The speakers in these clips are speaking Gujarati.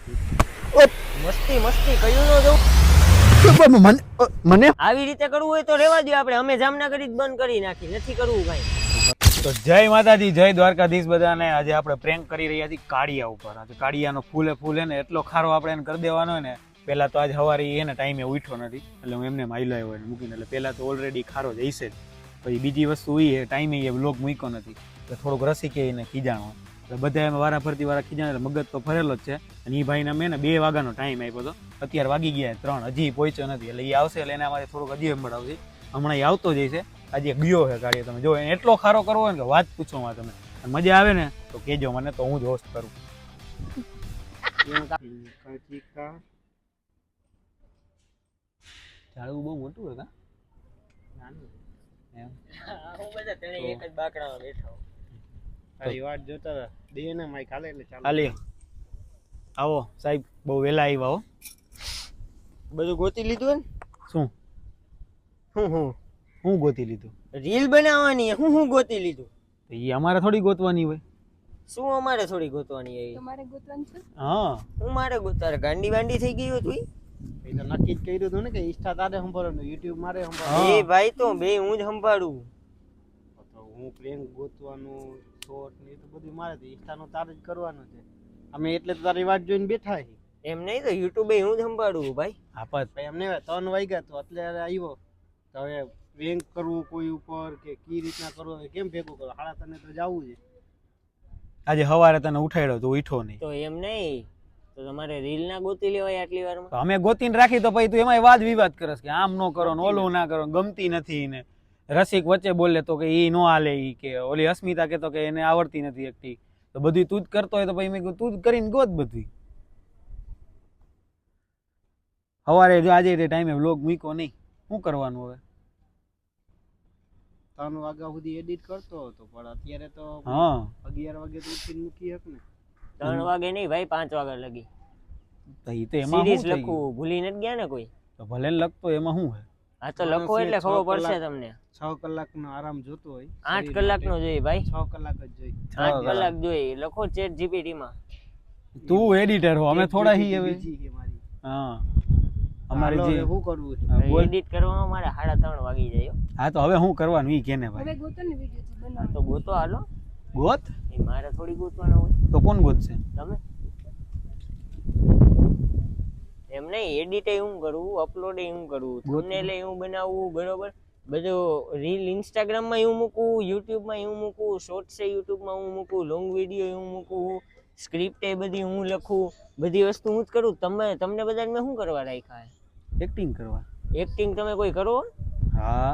મસ્તી મસ્તી કયું નો જવું મને આવી રીતે કરવું હોય તો રેવા દો આપણે. અમે જામનગર જ બંધ કરી નાખી, નથી કરવું ભાઈ. તો જય માતાજી, જય દ્વારકાધીશ બધાને. આજે આપણે પ્રેન્ક કરી રહ્યા છીએ કાળિયા ઉપર. આજે કાળિયાનો ફૂલે ને એટલો ખારો આપણે એને કરી દેવાનો હોય ને. પહેલા તો આજે સવારે એને ટાઈમે ઉઠ્યો નથી, એટલે હું એમને માયલો આવ્યો એને મૂકીને. એટલે પહેલા તો ઓલરેડી ખારો જ હશે જ. પછી બીજી વસ્તુ એ ટાઈમે એ વ્લોગ મૂક્યો નથી, એટલે થોડુંક રસીકે એને ખીજાણો. એટલે બધા એમાં વારાફરતી વાળા ખીજાણ, એટલે મગજ તો ફરેલો જ છે. અને એ ભાઈને મેં ને 2 વાગ્યાનો ટાઈમ આપ્યો હતો. અત્યારે વાગી ગયા 3, હજી પહોંચ્યો નથી. એટલે એ આવશે એટલે એને અમારે થોડુંક હજી સંભળાવશે. હમણાં એ આવતો જ છે. આજે ગયો છે કાળિયો. તમે જો એને એટલો ખારો કરવો હોય ને કે વાત પૂછો માં તમે. મજા આવે ને તો કહેજો મને, તો હું જ હોસ્ટ કરું. ઝાડવું બહુ મોટું હોય નાનું એમ. હું બધા તણે એક જ બાકડામાં બેઠા. તારી વાત જોતા દે ને માઈક હાલે એટલે ચાલો. હાલી આવો સાહેબ, બહુ વહેલા આવ્યા હો. બધું ગોતી લીધું ને? શું હું ગોતી લીધું? રીલ બનાવવાની. હું ગોતી લીધું? એ અમારે થોડી ગોતવાની હોય. શું અમારે થોડી ગોતવાની હોય? તમારે ગોતવાનું છે? હા, હું મારે ગોતારે ગાંડી વાંડી થઈ ગઈ તું. એ તો નક્કી જ કર્યું હતું ને કે ઇન્સ્ટા તારે સંભાળવાનું, યુટ્યુબ મારે સંભાળવાનું. એ ભાઈ તો બે હું જ સંભાળું. તો હું પ્રેન્ક ગોતવાનું, શોર્ટ ને એ તો બધું મારે તો ઇન્સ્ટાનું તારે જ કરવાનું છે. અમે એટલે તો તારી વાત જોઈને બેઠા છીએ. એમ નહીં તો યુટ્યુબ એ હું જ સંભાળું ભાઈ. આપત ભાઈ એમને 3 વાગ્યા તો અત્યારે આવ્યો. તો હવે પ્રેન્ક કરવું કોઈ ઉપર કે કઈ રીતના કરવું, કેમ ભેગું કરો? હાડા તને તો જવું છે. આજે સવારે તને ઉઠાડ્યો તો ઉઠો નહીં. તો એમ નહીં તો તમારે રીલ ના ગોતી લેવાય આટલી વારમાં? તો અમે ગોતીને રાખી તો પછી તું એમાં વાદ વિવાદ કરસ કે આમ નો કરો ને ઓલું ના કરો, ગમતી નથી ને. રસિક વચ્ચે બોલે તો કે ઈ નો હાલે, ઈ કે ઓલી અસ્મિતા કેતો કે એને આવડતી નથી એકટી. તો બધું તું જ કરતો હોય તો પછી મેં કીધું તું જ કરીને ગોત બધું. સવારે જો આજે તે ટાઈમે વ્લોગ મૂક્યો નહીં, શું કરવાનું હવે? 3 વાગ્યા સુધી એડિટ કરતો હતો, પણ અત્યારે તો 11 વાગે તો ઉઠીને મૂકી હક ને. 3 વાગે નહીં ભાઈ, 5 વાગ્યા લગી. તો ઈ તો એમાં સિરીઝ લખવું ભૂલી નથી ગયા ને કોઈ? તો ભલે લખતો એમાં શું હે? હા તો લખો એટલે ખબર પડશે તમને. 6 કલાકનો આરામ જોતો હોય. 8 કલાકનો જોઈએ ભાઈ. 6 કલાક જ જોઈએ. 8 કલાક જોઈએ. લખો ચેટ જીપીટી માં. તું એડિટર હો, અમે થોડા હી હવે. હા, અમારે જે શું કરવું છે એડિટ કરવામાં મારે 3:30 વાગી જાય. હા તો હવે શું કરવાનું ઈ કેને ભાઈ? હવે ગોતો ને વિડિયો છે બનાવ. તો ગોતો હાલો. ગોત એ મારે થોડી ગોતવાનો હોય. તો કોણ ગોતશે? તમે. એમ નહીં, એડિટ એ હું કરું, અપલોડ એ હું કરું, થંબનેલ એ હું બનાવું, બરોબર. બધું રીલ ઇન્સ્ટાગ્રામ માં હું મૂકું, યુટ્યુબ માં હું મૂકું, શોર્ટ્સ એ યુટ્યુબ માં હું મૂકું, લોંગ વિડીયો હું મૂકું, સ્ક્રિપ્ટ એ બધી હું લખું, બધી વસ્તુ હું જ કરું. તમને બધાને મેં શું કરવા રાખ્યા? એક્ટિંગ કરવા. એક્ટિંગ તમે કોઈ કરો? હા,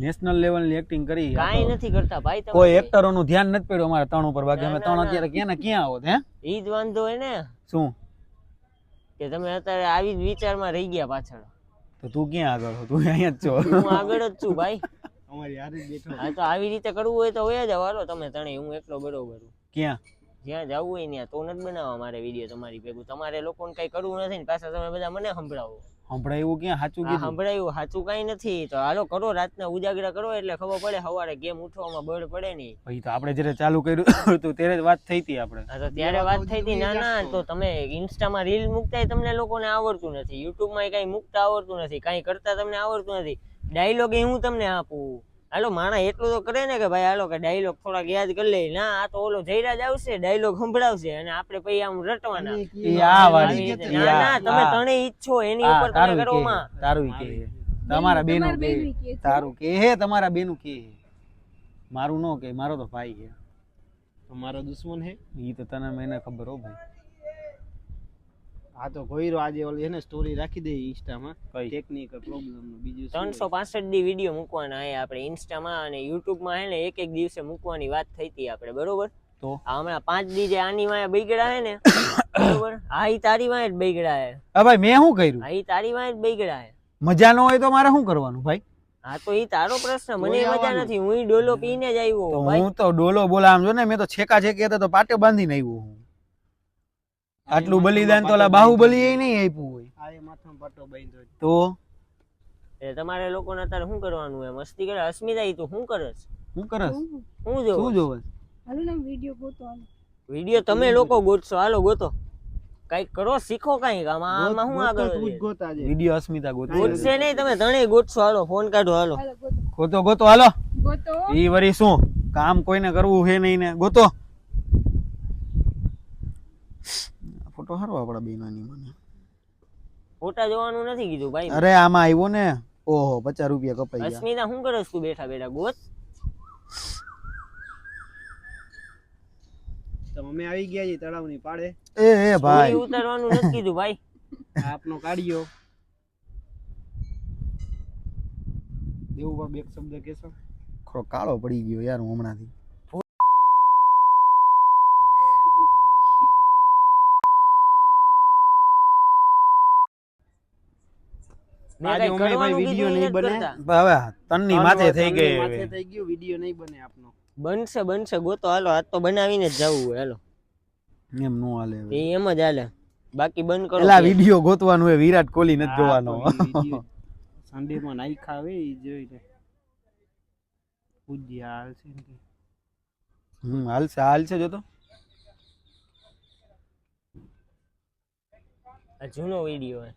નેશનલ લેવલ ની એક્ટિંગ કરી. કાઈ નથી કરતા ભાઈ. તમે કોઈ એક્ટરોનું ધ્યાન નથી પડ્યું અમારા 3 ઉપર. બાકી અમે 3 અત્યારે ક્યાં આવો હે? ઈ જ વાંધો હોય ને. શું કે તમે અત્યારે આવી જ વિચારમાં રહી ગયા પાછળ. તો તું ક્યાં આગળ છો? તું અહીંયા જ છો. હું આગળ જ છું ભાઈ. અમારી યાર જ બેઠો. હા તો આવી રીતે કરવું હોય તો હોય જ હાલો તમે તણે. હું એકલો બરોબર. ક્યાં જ્યાં જવું હોય ત્યાં તો નથી બનાવવા મારે વિડીયો તમારી ભેગું. તમારે લોકોને કઈ કરવું નથી ને પાછા તમે બધા મને સંભળાવો. સંભળાયું ક્યાં? સાચું કીધું. સંભળાયું સાચું કઈ નથી. તો હાલો કરો, રાતના ઉજાગરા કરો એટલે ખબર પડે. સવારે ગેમ ઉઠવામાં બળ પડે નહીં. પછી તો આપણે જ્યારે ચાલુ કર્યું તો ત્યારે જ વાત થઈ હતી આપણે. હા તો ત્યારે વાત થઈ હતી. ના તો તમે ઇન્સ્ટામાં રીલ મૂકતા તમને લોકોને આવડતું નથી, યુટ્યુબમાં કઈ મૂકતા આવડતું નથી, કઈ કરતા તમને આવડતું નથી. ડાયલોગ એ હું તમને આપું. હાલો માણા એટલું તો કરે ને કે ભાઈ હાલો કે ડાયલોગ થોડાક યાદ કરી લે. ના આ તો ઓલો જયરાજ આવશે, ડાયલોગ સંભળાવશે અને આપણે પછી આમ રટવાના. ના તમે તણે ઈચ્છો એની ઉપર તમે કરો માં. તારું કે તમારા બેનું કે તારું કે હે, તમારા બેનું કે મારું નો કે. મારો તો ભાઈ છે. તો મારો દુશ્મન હે ઈ તો તને મને ખબર હો ભાઈ. આ તો કોઈરો આજે ઓલી એને સ્ટોરી રાખી દે ઇન્સ્ટામાં, ટેકનિકલ પ્રોબ્લેમ નું. બીજું 365 દી વિડીયો મૂકવાના હે આપણે ઇન્સ્ટામાં અને યુટ્યુબમાં હે ને એક દિવસે મૂકવાની વાત થઈ હતી આપણે, બરોબર. તો હમણાં 5 દી જે આની વાય બગડ્યા હે ને, બરોબર. હા ઈ તારી વાય જ બગડ્યા હે. હા ભાઈ મેં શું કર્યું? હા ઈ તારી વાય જ બગડ્યા હે. મજા ન હોય તો મારે શું કરવાનું ભાઈ? હા તો ઈ તારો પ્રશ્ન, મને મજા નથી. હું ડોલો પીને જ આવ્યો ભાઈ. હું તો ડોલો બોલા આમ જો ને, મેં તો છેકા છેકી હતા તો પાટે બાંધીને આવ્યો હું. આટલું બલિદાન તો ઓલા બાહુબલી એ નહીં આપ્યું હોય. આ માથામાં પાટો બાંધ્યો તો એ તમારે લોકોને અત્યારે શું કરવાનું હે? મસ્તી કરે. અસ્મિતા ઈ તું શું કરસ? શું કરસ? હું જોવે? હાલો ને વિડિયો ગોતો. હાલો વિડિયો તમે લોકો ગોતશો. હાલો ગોતો. કઈક કરો, શીખો કઈક. આમાં શું આગળ વિડિયો અસ્મિતા ગોતો ગોતશે નહીં, તમે ત્રણેય ગોતશો. હાલો ફોન કાઢો, હાલો. હાલો ગોતો. ગોતો ગોતો હાલો. ગોતો. ઈ વરી શું કામ કોઈને કરવું છે નહીં ને ગોતો. ફોટો હારો આપડા બેનાની મને. ફોટા જોવાનું નથી કીધું ભાઈ. અરે આમાં આવ્યો ને. ઓહો 50 રૂપિયા કપાઈ ગયા. અસ્મિતા શું કરસ તું બેઠા બેઠા? ગોત. તો અમે આવી ગયા છીએ તળાવની પાડે. એ ભાઈ સ્ટોરી ઉતારવાનું નથી કીધું ભાઈ. આપનો કાઢ્યો દેવું બાપ એક શબ્દ કહેશો? ખરો કાળો પડી ગયો યાર હું હમણાંથી. મેં આજે કઈ અમે ભાઈ કરવાનું વિડિયો કીધું નહીં ઈ નથી બને. કરતા. હવે તનની માથે થઈ ગઈ માથે હવે. થઈ ગયું વિડિયો નહીં બને આપનો. બનશે બનશે, ગોતો. હાલો, આજ તો બનાવીને જ જવું હોય. હાલો, એમ નો હાલે હવે. એ એમ જ હાલે. બાકી બંધ કરો. એલા વિડિયો ગોતવાનું હોય, વિરાટ કોહલી નથી જોવાનો. સન્ડે માં નાઈખા આવે ઈ જોઈને પૂજ્યા હાલશે ને કે. હાલશે જોતો. આ જૂનો વિડિયો હે.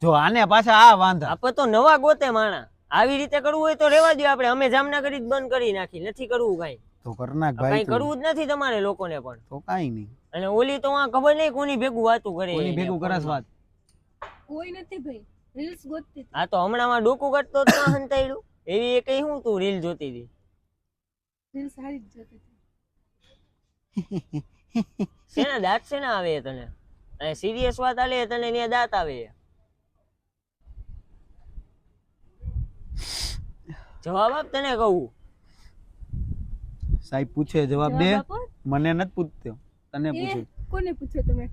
જો આને પાછા આ વાંધા. આપણે તો નવા ગોતે માણા. આવી રીતે કરવું હોય તો રેવા દો. આપણે અમે જામનગર જ બંધ કરી નાખી. નથી કરવું કઈ. તો કરનાક કઈ ભાઈ તું. કરવું જ નથી તમારે લોકોને પણ. તો કાઈ નહીં. અને ઓલી તો આ ખબર નહીં કોની ભેગું વાતું કરે. કોની ભેગું કરસ વાત. કોઈ નથી ભાઈ. રીલ્સ ગોતતી હતી. આ તો હમણાં ડોકું કાઢતો તો હંતાડ્યું. એવી એ કઈ હું તું રીલ જોતી હતી? રીલ્સ સારી જ જોતી હતી. શેના દાંત શેના આવે તને? અને સિરિયસ વાત આલે તને ત્યાં દાંત આવે. જવાબ આપ, તને કહું. સાહેબ પૂછે જવાબ દે. જવાબ આપો. મને નથી પૂછતો, તને પૂછે. કોને પૂછ્યો તમે?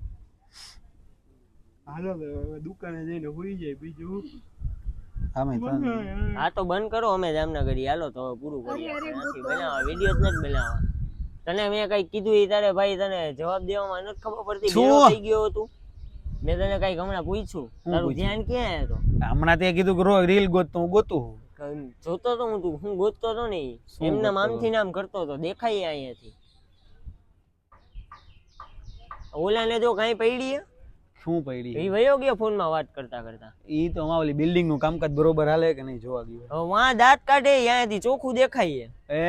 હાલો હવે દુકાને જઈને હોઈ જાય બીજું. આમે તને આ તો બંધ કરો. અમે જામનગરી હાલો તો હવે પૂરું કરીએ. અરે, નથી બનાવવા, વિડીયો જ નથી બનાવવા. તને મેં કઈ કીધું એ તારે ભાઈ તને જવાબ દેવામાં નથી ખબર પડતી. શું? બેરો થઈ ગયો તું. મેં તને કઈક હમણાં પૂછ્યું, તારું પૂછ્યું? ધ્યાન ક્યાં હતો? હમણાં તે કીધું કે રીલ ગોત હું ગોતું. જોતો તો હું, તું હું ગોતતો તો નહીં. શું એમના ગોતતો મામથી નામ કરતો તો દેખાય અહીંયાથી. ઓલાને જો કઈ પડી હે? શું પડી? એ વયો ગયો ફોનમાં વાત કરતા કરતા. ઈ તો અમાર ઓલી બિલ્ડિંગ નું કામકાજ બરોબર હાલે કે નહીં જોવા ગયો. હવે વાં દાંત કાઢે અહીંયાથી ચોખ્ખું દેખાય. એ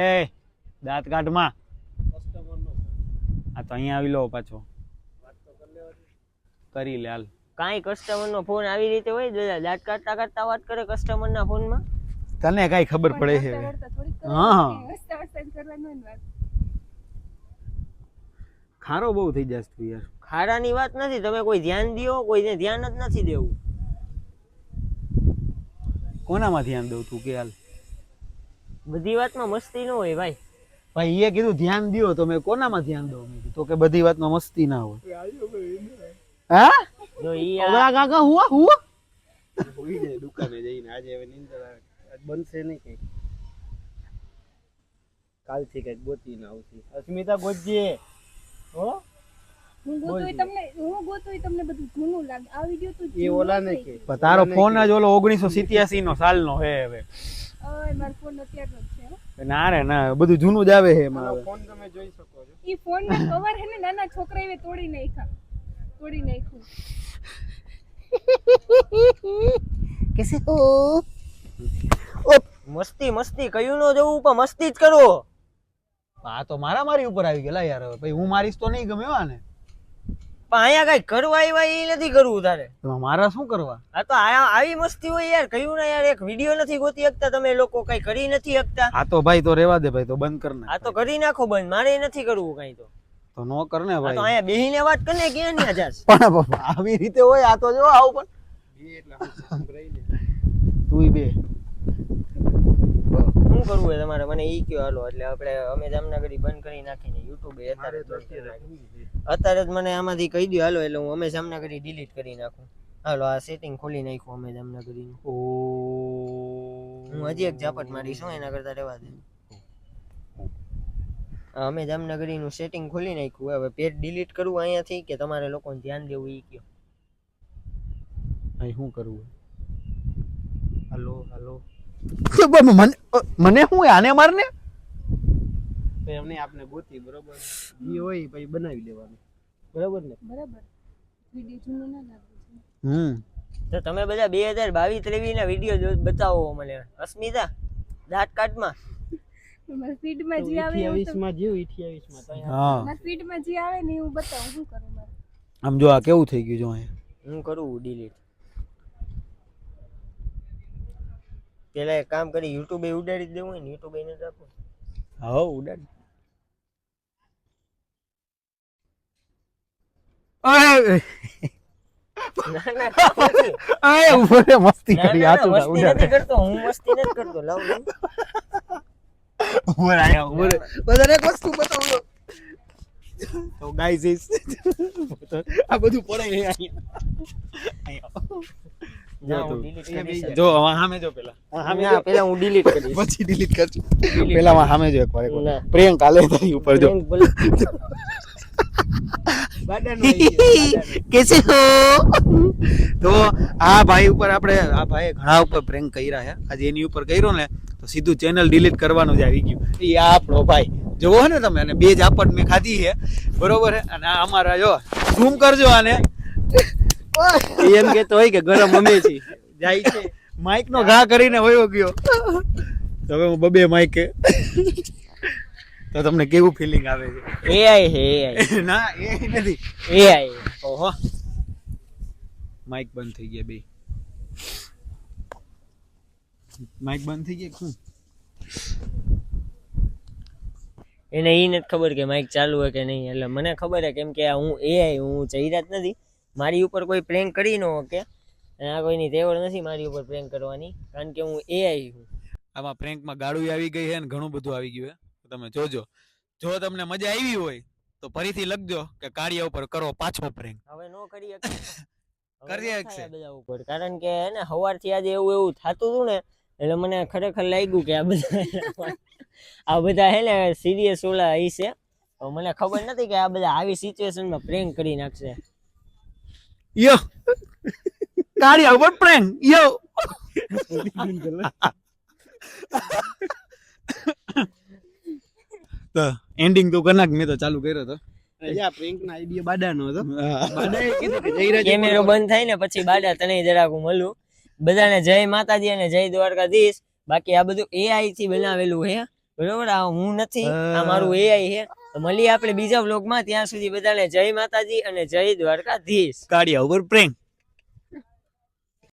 દાંત કાઢમાં. આ તો અહીંયા આવી લો પાછો. કરી લે હાલ. કાંઈ કસ્ટમરનો ફોન આવી રીતે હોય? દાંત કાઢતા કાઢતા વાત કરે કસ્ટમરના ફોનમાં. તને કઈ ખબર પડે છે? રડતા રડતા થોડીક હા. કરવાની. હસતા હસતા કરવાનું હોય ને વાત. ખારો બહુ થઈ જશે તું યાર. ખારાની વાત નથી. તમે કોઈ ધ્યાન દ્યો, કોઈને ધ્યાન જ નથી દેવું. કોનામાં ધ્યાન દઉં તું કે હાલ? બધી વાતમાં મસ્તી ન હોય ભાઈ. ભાઈ એ કીધું ધ્યાન દ્યો તો મેં કોનામાં ધ્યાન દઉં? મેં કીધું તો કે બધી વાતમાં મસ્તી ના હોય. હા જો ઈ ઓલા કાકા હુઆ હુઆ હોઈ જાય દુકાને જઈને. આજે હવે નીંદર આવે. આજ બનશે નહીં કઈ. કાલથી કઈક ગોતીને આવતી. અસ્મિતા ગોતજે હો. હું ગોતોય તમને બધું જૂનું લાગે. આ વિડિયો તો એ ઓલાને કે પણ તારો ફોન જ ઓલો 1987 નો સાલનો હે હવે. ઓય મારો ફોન અત્યારનો જ છે હો. ના રે ના બધું જૂનું જ આવે છે એમાં આનો હવે. ફોન તમે જોઈ શકો છો. ઈ ફોન ના કવર હે ને નાના છોકરાએ તોડી નાખ્યું. કેસે હો? મસ્તી મસ્તી કયું ન જવું પણ મસ્તી જ કરો. આ તો મારી ઉપર આવી ગયેલા યાર. હવે ભાઈ હું મારીશ તો નહીં ગમે હો ને. પણ અહીંયા કઈ કરવા આવ્યા એ નથી કરવું તારે. તો મારા શું કરવા? આ તો આવી મસ્તી હોય યાર. કયું ના યાર, એક વિડીયો નથી ગોતી શકતા તમે લોકો? કઈ કરી નથી શકતા? આ તો ભાઈ તો રેવા દે ભાઈ, તો બંધ કર નાખ. આ તો કરી નાખો બંધ. મારે નથી કરવું કઈ. તો નો કર ને આ તો ભાઈ. અહીંયા બેહીને વાત કરીને ક્યાં ન્યા જાસ? પણ બાપા આવી રીતે હોય? આ તો જો આવું પણ એટલે સંભળાઈને તું બે શું કરવું હોય તમારે મને ઈ કયો હાલો. એટલે આપણે અમે જામનગરી બંધ કરી નાખીને યુટ્યુબ અત્યારે જ મને આમાંથી કહી દો હાલો. એટલે હું અમે જામનગરી ડિલીટ કરી નાખું. હાલો આ સેટિંગ ખોલી નાખ્યું અમે જામનગરીનું. ઓ હું હજી એક ઝાપટ મારીશ હો, એના કરતા રહેવા દે. અમે જામનગરીનું સેટિંગ ખોલી નાખ્યું. હવે પેજ ડિલીટ કરવું અહીંયાથી કે તમારે લોકોને ધ્યાન દેવું ઈ કયો? ભાઈ શું કરવું? હાલો હાલો મને શું આને મારને? એમને આપને ગોતી બરોબર. જી હોય પછી બનાવી લેવાનું બરોબર ને. બરાબર. વિડીયો જૂનું ના લાગે છે. તો તમે બધા 2022-23 ના વિડીયો બતાવો મને. અસ્મિતા દાંત કાઢમાં મારા ફીડમાં જે આવે એવું 28 માં જીવ 28 માં તો હા મારા ફીડમાં જે આવે ને એવું બતાવું. શું કરું મારે? આમ જો આ કેવું થઈ ગયું જો અહીંયા હું કરું ડિલીટ. પેલા એક કામ કરી યુટ્યુબ એ ઉડાડી જ દેવું હોય ને, યુટ્યુબ એને જ આપો. હા ઉડાડ ના ના કામ નથી. આય ઉપર મસ્તી ના, કરી ના, આતું ના, મસ્તી નથી કરતો હું, મસ્તી નથી કરતો. લાવ ને. ઉપર આયા ઉપર બધાને એક વસ્તુ બતાવું તો ગાઈસ ઇસ આ બધું પડે અહીંયા ના, હું delete કરીશ જ. જો સામે જો પેલા ના, પેલા હું delete કરીશ. પછી ડિલીટ કરજો પેલા સામે જો એકવાર ના. પ્રિયંક હાલે તારી ઉપર જો Prank ભલે. કેસે હો તો આ ભાઈ ઉપર આપણે આ ભાઈએ ઘણા ઉપર પ્રેન્ક કર્યા છે. આજે એની ઉપર કર્યો ને તો સીધું ચેનલ ડિલીટ કરવાનું જ આવી ગયું. એ આપણો ભાઈ જોવો ને તમે, અને 2 ઝાપટ મેં ખાધી છે બરોબર છે. અને આ અમારા જો ઝૂમ કરજો આને, એમ કેતો હોય કે ગરમ અમે છે જાય છે માઇક નો ઘા કરીને વયો ગયો. તો હવે હું બબે માઇકે તો તમને કેવું ફિલિંગ આવે છે? AI છે AI. ના એ નથી. AI. ઓહો માઇક બંધ થઈ ગયા બે. માઇક બંધ થઈ ગયા શું? એને ઈ નથી ખબર કે માઇક ચાલુ હોય કે નહીં. એટલે મને ખબર છે કેમ કે આ હું AI હું જયરાત નથી. મારી ઉપર કોઈ પ્રેન્ક કરી ન શકે અને આ કોઈની તેવડ નથી મારી ઉપર પ્રેન્ક કરવાની, કારણ કે હું AI હું. આમાં પ્રેન્કમાં ગાળું આવી ગઈ છે ને ઘણું બધું આવી ગયું છે. તમે જોજો. જો તમને મજા આવી હોય તો ફરીથી લખજો કે કાળિયા ઉપર કરો પાછો પ્રેન્ક. હવે નો કરી શકે. હવે કરી નો શકશે. થાય આ બધા ઉપર, કારણ કે હે ને સવારથી આજે એવું થતું હતું ને એટલે મને ખરેખર લાગ્યું કે આ બધા હે ને સિરિયસ ઓલા હશે. મને ખબર નથી કે આ બધા આવી સિચ્યુએશનમાં પ્રેન્ક કરી નાખશે. યો કાળિયા ઉપર પ્રેન્ક યો. તો એન્ડિંગ તો કનાક મેં તો ચાલુ કર્યો હતો. પ્રેન્ક ના આઈડિયા બાડાનો હતો. હા. બાડાએ કીધું કે જયરાજ કેમેરો બંધ થાય ને પછી બાડા તને જરાક હું મળું. બધાને જય માતાજી અને જય દ્વારકાધીશ. બાકી આ બધું AI થી બનાવેલું છે બરોબર. આ હું નથી, આ મારું AI છે. તો મળીએ આપણે બીજા વ્લોગમાં. ત્યાં સુધી બધાને જય માતાજી અને જય દ્વારકાધીશ. કાળિયા ઉપર પ્રેન્ક.